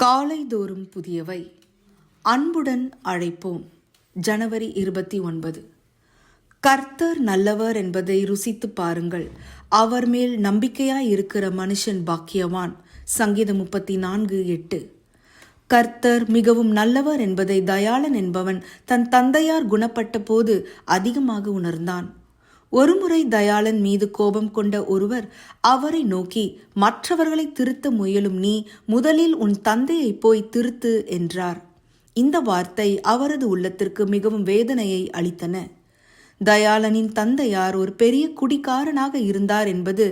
காலைதோறும் புதியவை. அன்புடன் அழைப்போம். ஜனவரி 29. கர்த்தர் நல்லவர் என்பதை ருசித்து பாருங்கள். அவர் மேல் நம்பிக்கையாய் இருக்கிற மனுஷன் பாக்கியவான். சங்கீதம் 34:8. கர்த்தர் மிகவும் நல்லவர் என்பதை தயாளன் என்பவன் தன் தந்தையார் குணப்பட்ட போது அதிகமாக உணர்ந்தான். ஒருமுறை தயாளன் மீது கோபம் கொண்ட ஒருவர் அவரை நோக்கி, மற்றவர்களை திருத்த முயலும் நீ முதலில் உன் தந்தையை போய் திருத்து என்றார். இந்த வார்த்தை அவரது உள்ளத்திற்கு மிகவும் வேதனையை அளித்தன. தயாளனின் தந்தையார் ஒரு பெரிய குடிகாரனாக இருந்தார் என்பது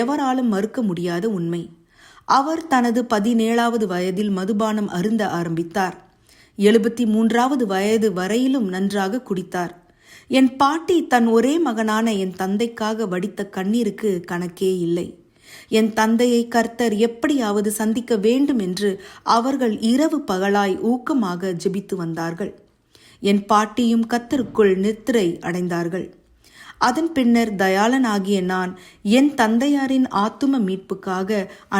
எவராலும் மறுக்க முடியாத உண்மை. அவர் தனது 17வது வயதில் மதுபானம் அருந்த ஆரம்பித்தார். 73வது வயது வரையிலும் நன்றாக குடித்தார். என் பாட்டி தன் ஒரே மகனான என் தந்தைக்காக வடித்த கண்ணீருக்கு கணக்கே இல்லை. என் தந்தையை கர்த்தர் எப்படியாவது சந்திக்க வேண்டும் என்று அவர்கள் இரவு பகலாய் ஊக்கமாக ஜெபித்து வந்தார்கள். என் பாட்டியும் கர்த்தருக்குள் நித்திரை அடைந்தார்கள். அதன் பின்னர் தயாளனாகிய நான் என் தந்தையாரின் ஆத்தும மீட்புக்காக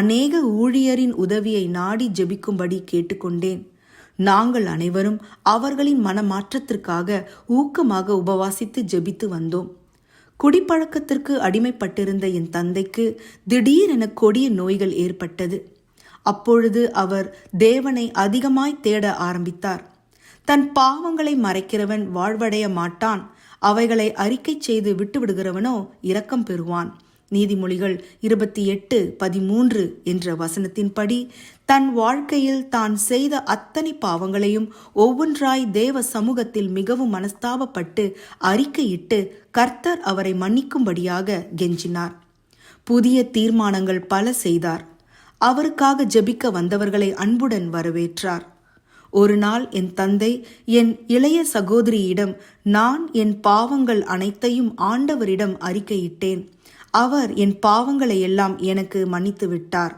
அநேக ஊழியரின் உதவியை நாடி ஜெபிக்கும்படி கேட்டுக்கொண்டேன். நாங்கள் அனைவரும் அவர்களின் மனமாற்றத்திற்காக ஊக்கமாக உபவாசித்து ஜெபித்து வந்தோம். குடிப்பழக்கத்திற்கு அடிமைப்பட்டிருந்த என் தந்தைக்கு திடீரென கொடிய நோய்கள் ஏற்பட்டது. அப்பொழுது அவர் தேவனை அதிகமாய் தேட ஆரம்பித்தார். தன் பாவங்களை மறைக்கிறவன் வாழ்வடைய மாட்டான், அவைகளை அறிக்கை செய்து விட்டுவிடுகிறவனோ இரக்கம் பெறுவான். நீதிமொழிகள் 28:13 என்ற வசனத்தின்படி தன் வாழ்க்கையில் தான் செய்த அத்தனை பாவங்களையும் ஒவ்வொன்றாய் தேவ சமூகத்தில் மிகவும் மனஸ்தாபப்பட்டு அறிக்கையிட்டு கர்த்தர் அவரை மன்னிக்கும்படியாக கெஞ்சினார். புதிய தீர்மானங்கள் பல செய்தார். அவருக்காக ஜெபிக்க வந்தவர்களை அன்புடன் வரவேற்றார். ஒரு நாள் என் தந்தை என் இளைய சகோதரியிடம், நான் என் பாவங்கள் அனைத்தையும் ஆண்டவரிடம் அறிக்கையிட்டேன். அவர் என் பாவங்களை எல்லாம் எனக்கு மன்னித்து விட்டார்.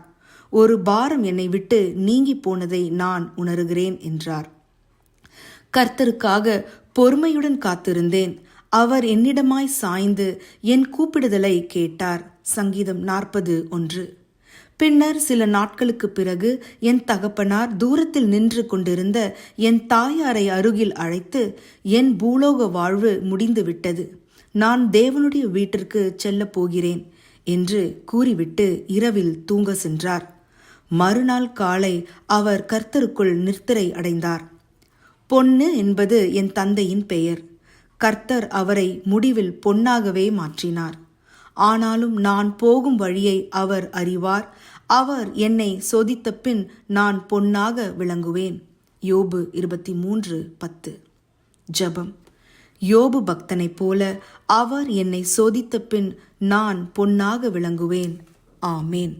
ஒரு பாரம் என்னை விட்டு நீங்கி போனதை நான் உணர்கிறேன் என்றார். கர்த்தருக்காக பொறுமையுடன் காத்திருந்தேன். அவர் என்னிடமாய் சாய்ந்து என் கூப்பிடுதலை கேட்டார். சங்கீதம் 40:1. பின்னர் சில நாட்களுக்கு பிறகு என் தகப்பனார் தூரத்தில் நின்று கொண்டிருந்த என் தாயாரை அருகில் அழைத்து, என் பூலோக வாழ்வு முடிந்துவிட்டது, நான் தேவனுடைய வீட்டிற்கு செல்ல போகிறேன் என்று கூறிவிட்டு இரவில் தூங்க சென்றார். மறுநாள் காலை அவர் கர்த்தருக்குள் நித்திரை அடைந்தார். பொன்னு என்பது என் தந்தையின் பெயர். கர்த்தர் அவரை முடிவில் பொன்னாகவே மாற்றினார். ஆனாலும் நான் போகும் வழியை அவர் அறிவார். அவர் என்னை சோதித்த பின் நான் பொன்னாக விளங்குவேன். யோபு 23:10. ஜெபம். யோபு பக்தனைப் போல அவர் என்னை சோதித்த பின் நான் பொன்னாக விளங்குவேன். ஆமேன்.